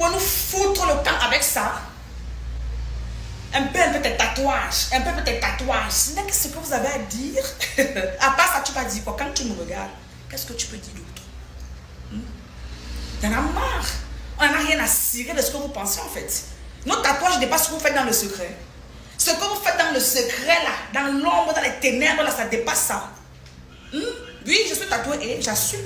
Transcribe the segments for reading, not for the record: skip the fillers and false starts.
pouvez nous foutre le temps avec ça. Un peu tes tatouages. Un peu tes tatouages. Qu'est-ce que vous avez à dire? À part ça, tu vas dire quoi? Quand tu me regardes, qu'est-ce que tu peux dire d'autre? Il y en a marre. On n'en a rien à cirer de ce que vous pensez en fait. Nos tatouages dépassent ce que vous faites dans le secret. Ce que vous faites dans le secret là, dans l'ombre, dans les ténèbres là, ça dépasse ça. Oui, je suis tatouée et j'assume.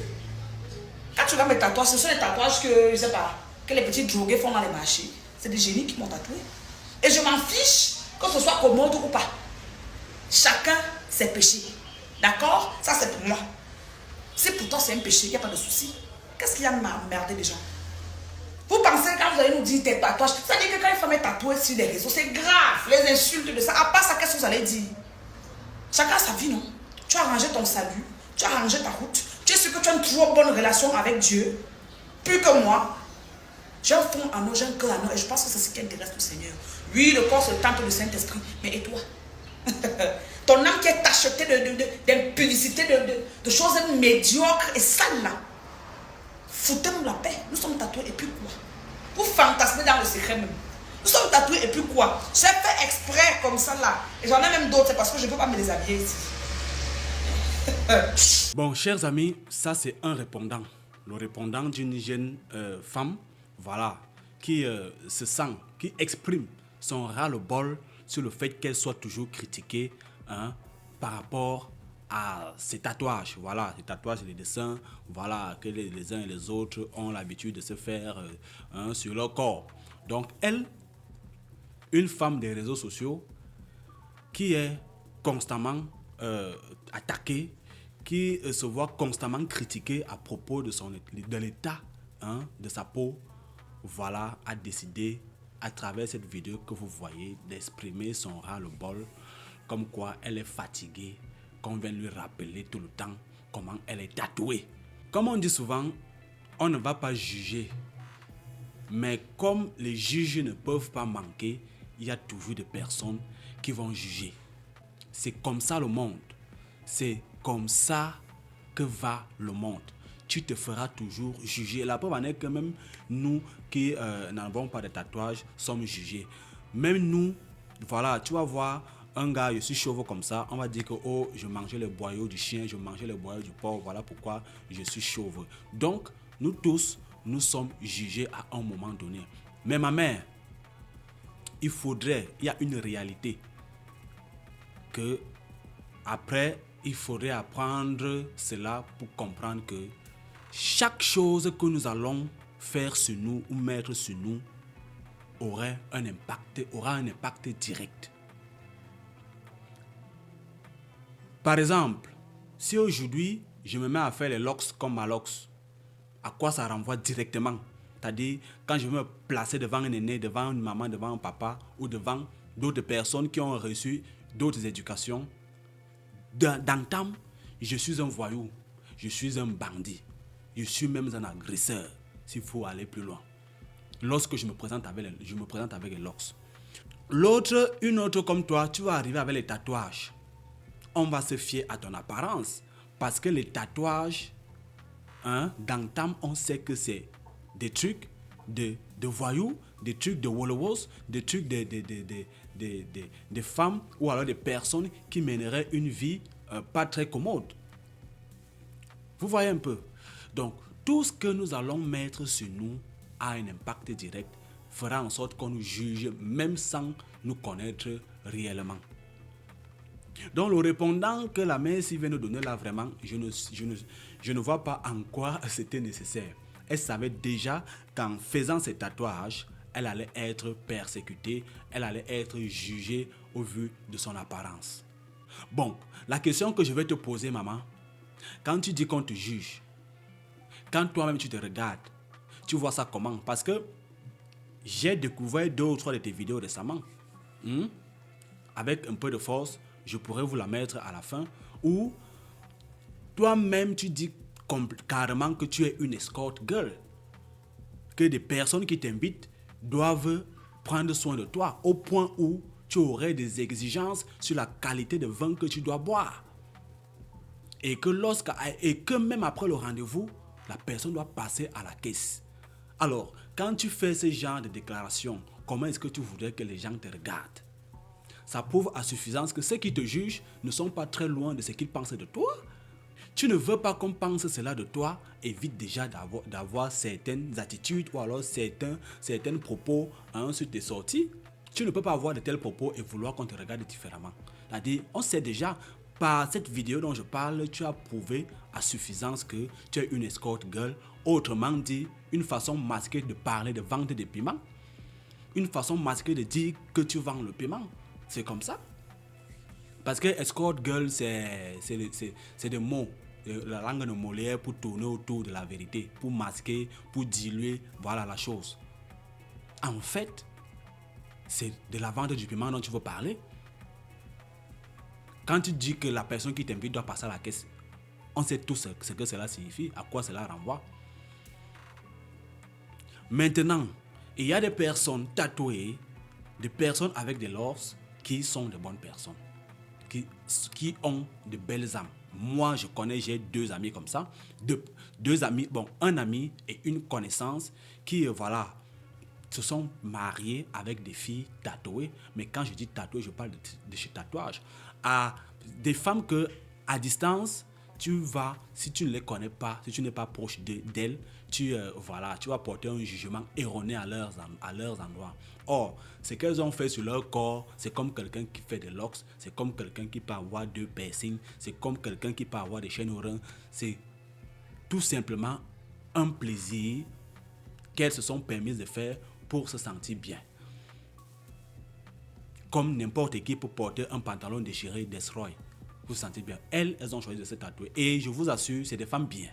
Quand tu vas me tatouer, ce sont les tatouages que, je sais pas, que les petits drogués font dans les marchés. C'est des génies qui m'ont tatoué. Et je m'en fiche que ce soit commode ou pas. Chacun ses péchés. D'accord? Ça c'est pour moi. Si pour toi c'est un péché, il n'y a pas de souci. Qu'est-ce qu'il y a à m'emmerder les gens? Vous pensez quand vous allez nous dire tes tatouages, ça veut dire que quand une femme est tatouée sur les réseaux, c'est grave, les insultes de ça. À part ça, qu'est-ce que vous allez dire? Chacun a sa vie, non? Tu as arrangé ton salut, tu as arrangé ta route. Tu es sûr que tu as une trop bonne relation avec Dieu, plus que moi. J'ai un fond en eau, j'ai un cœur en eau, et je pense que c'est ce qui intéresse le Seigneur. Oui, le corps, c'est le temple du Saint-Esprit, mais et toi? Ton âme qui est tachetée d'impudicité, de choses médiocres et sales là. Foutez-nous la paix. Nous sommes tatoués et puis quoi? Vous fantasmez dans le secret même. Nous sommes tatoués et puis quoi? J'ai fait exprès comme ça là. Et j'en ai même d'autres, c'est parce que je ne peux pas me déshabiller ici. Bon, chers amis, ça c'est un répondant. Le répondant d'une jeune femme, voilà, qui se sent, qui exprime son ras-le-bol sur le fait qu'elle soit toujours critiquée par rapport à ses tatouages. Voilà, les tatouages et les dessins, voilà, que les uns et les autres ont l'habitude de se faire sur leur corps. Donc, elle, une femme des réseaux sociaux, qui est constamment attaquée, qui se voit constamment critiquée à propos de l'état de sa peau, voilà, a décidé, à travers cette vidéo que vous voyez, d'exprimer son ras-le-bol, comme quoi elle est fatiguée, qu'on vient lui rappeler tout le temps comment elle est tatouée. Comme on dit souvent, on ne va pas juger, mais comme les juges ne peuvent pas manquer, il y a toujours des personnes qui vont juger. C'est comme ça le monde. C'est comme ça que va le monde. Tu te feras toujours juger. La preuve en est que même nous qui n'avons pas de tatouage sommes jugés. Même nous, voilà, tu vas voir un gars, je suis chauve comme ça, on va dire que oh, je mangeais les boyaux du chien, je mangeais les boyaux du porc, voilà pourquoi je suis chauve. Donc, nous tous, nous sommes jugés à un moment donné. Mais ma mère, il y a une réalité que après, il faudrait apprendre cela pour comprendre que chaque chose que nous allons faire sur nous ou mettre sur nous aura un impact direct. Par exemple, si aujourd'hui je me mets à faire les locks comme ma locks, à quoi ça renvoie directement? C'est-à-dire, quand je veux me placer devant un aîné, devant une maman, devant un papa ou devant d'autres personnes qui ont reçu d'autres éducations, d'entame, je suis un voyou, je suis un bandit, je suis même un agresseur, s'il faut aller plus loin. Lorsque je me présente avec les locks. Une autre comme toi, tu vas arriver avec les tatouages. On va se fier à ton apparence. Parce que les tatouages, d'entame, on sait que c'est des trucs de voyous, des trucs de wolowos, des trucs de femmes ou alors des personnes qui mèneraient une vie pas très commode. Vous voyez un peu? Donc, tout ce que nous allons mettre sur nous a un impact direct, fera en sorte qu'on nous juge même sans nous connaître réellement. Donc, le répondant que la mère vient nous donner là, vraiment, je ne vois pas en quoi c'était nécessaire. Elle savait déjà qu'en faisant ces tatouages, elle allait être persécutée, elle allait être jugée au vu de son apparence. Bon, la question que je vais te poser, maman, quand tu dis qu'on te juge, quand toi-même tu te regardes, tu vois ça comment? Parce que j'ai découvert 2 ou 3 de tes vidéos récemment. Avec un peu de force, je pourrais vous la mettre à la fin. Où toi-même tu dis carrément que tu es une escort girl. Que des personnes qui t'invitent doivent prendre soin de toi au point où tu aurais des exigences sur la qualité de vin que tu dois boire. Et que même après le rendez-vous, la personne doit passer à la caisse. Alors, quand tu fais ce genre de déclaration, comment est-ce que tu voudrais que les gens te regardent? Ça prouve à suffisance que ceux qui te jugent ne sont pas très loin de ce qu'ils pensent de toi. Tu ne veux pas qu'on pense cela de toi, évite déjà d'avoir certaines attitudes ou alors certains propos sur tes sorties. Tu ne peux pas avoir de tels propos et vouloir qu'on te regarde différemment. C'est-à-dire, on sait déjà, par cette vidéo dont je parle, tu as prouvé à suffisance que tu es une escort girl. Autrement dit, une façon masquée de parler de vente des piments. Une façon masquée de dire que tu vends le piment. C'est comme ça. Parce que escort girl, c'est des mots, la langue de Molière pour tourner autour de la vérité, pour masquer, pour diluer, voilà la chose. En fait, c'est de la vente du piment dont tu veux parler. Quand tu dis que la personne qui t'invite doit passer à la caisse, on sait tous ce que cela signifie, à quoi cela renvoie. Maintenant, il y a des personnes tatouées, des personnes avec des lors qui sont de bonnes personnes, qui ont de belles âmes. Moi, je connais, j'ai 2 amis comme ça, deux amis, bon, un ami et une connaissance qui, voilà, se sont mariés avec des filles tatouées. Mais quand je dis tatouées, je parle de chez tatouage. À des femmes que, à distance, tu vas, si tu ne les connais pas, si tu n'es pas proche d'elles, tu vas porter un jugement erroné à leurs endroits. Or, ce qu'elles ont fait sur leur corps, c'est comme quelqu'un qui fait des locks, c'est comme quelqu'un qui peut avoir 2 piercings, c'est comme quelqu'un qui peut avoir des chaînes aux reins. C'est tout simplement un plaisir qu'elles se sont permises de faire pour se sentir bien. Comme n'importe qui peut porter un pantalon déchiré Destroy pour se sentir bien. Elles ont choisi de se tatouer. Et je vous assure, c'est des femmes bien.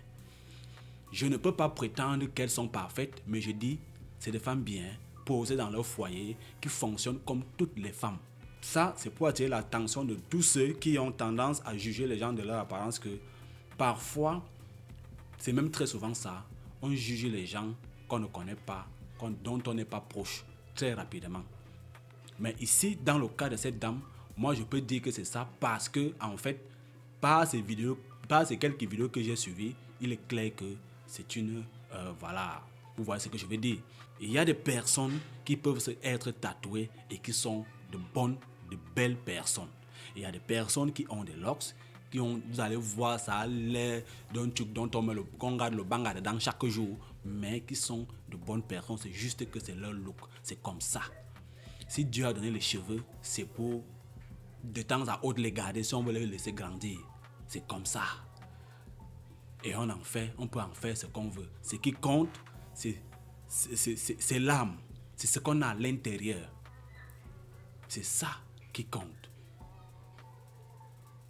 Je ne peux pas prétendre qu'elles sont parfaites, mais je dis, c'est des femmes bien, posées dans leur foyer, qui fonctionnent comme toutes les femmes. Ça, c'est pour attirer l'attention de tous ceux qui ont tendance à juger les gens de leur apparence, que parfois, c'est même très souvent ça, on juge les gens qu'on ne connaît pas, dont on n'est pas proche, très rapidement. Mais ici, dans le cas de cette dame, moi je peux dire que c'est ça parce que, en fait, par ces quelques vidéos que j'ai suivies, il est clair que c'est une, voilà, vous voyez ce que je veux dire. Il y a des personnes qui peuvent être tatouées et qui sont de belles personnes. Il y a des personnes qui ont des locks, vous allez voir, ça a l'air d'un truc dont qu'on garde le banga dedans chaque jour, mais qui sont de bonnes personnes. C'est juste que c'est leur look, c'est comme ça. Si Dieu a donné les cheveux, c'est pour de temps à autre les garder si on veut les laisser grandir. C'est comme ça. Et on peut en faire ce qu'on veut. Ce qui compte, c'est l'âme. C'est ce qu'on a à l'intérieur. C'est ça qui compte.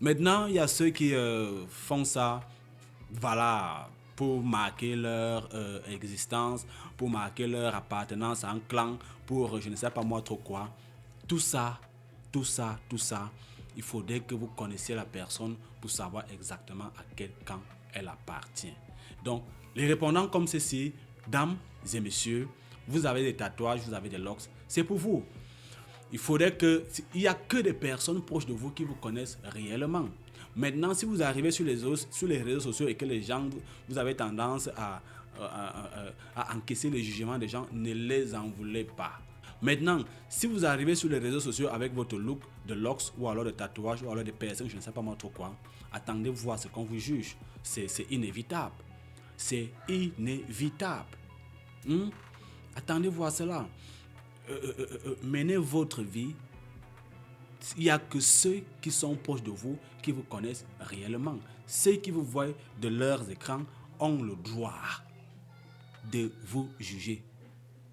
Maintenant, il y a ceux qui font ça, voilà, pour marquer leur existence, pour marquer leur appartenance à un clan, pour je ne sais pas moi trop quoi. Tout ça, il faudrait que vous connaissiez la personne pour savoir exactement à quel camp elle appartient. Donc, les répondants comme ceci, dames et messieurs, vous avez des tatouages, vous avez des locks, c'est pour vous. Il faudrait il n'y a que des personnes proches de vous qui vous connaissent réellement. Maintenant, si vous arrivez sur les réseaux sociaux et que les gens, vous avez tendance à encaisser le jugement des gens, ne les en voulez pas. Maintenant, si vous arrivez sur les réseaux sociaux avec votre look de locks ou alors de tatouage ou alors de piercing, je ne sais pas moi trop quoi, attendez voir ce qu'on vous juge. C'est inévitable. C'est inévitable. Attendez voir cela. Menez votre vie. Il n'y a que ceux qui sont proches de vous qui vous connaissent réellement. Ceux qui vous voient de leurs écrans ont le droit de vous juger.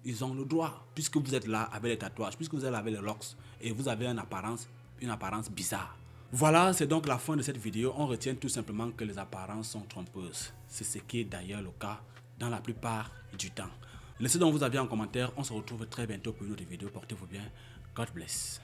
Ils ont le droit, puisque vous êtes là avec les tatouages, puisque vous êtes là avec les locks et vous avez une apparence bizarre. Voilà, c'est donc la fin de cette vidéo. On retient tout simplement que les apparences sont trompeuses. C'est ce qui est d'ailleurs le cas dans la plupart du temps. Laissez donc vos avis en commentaire. On se retrouve très bientôt pour une autre vidéo. Portez-vous bien. God bless.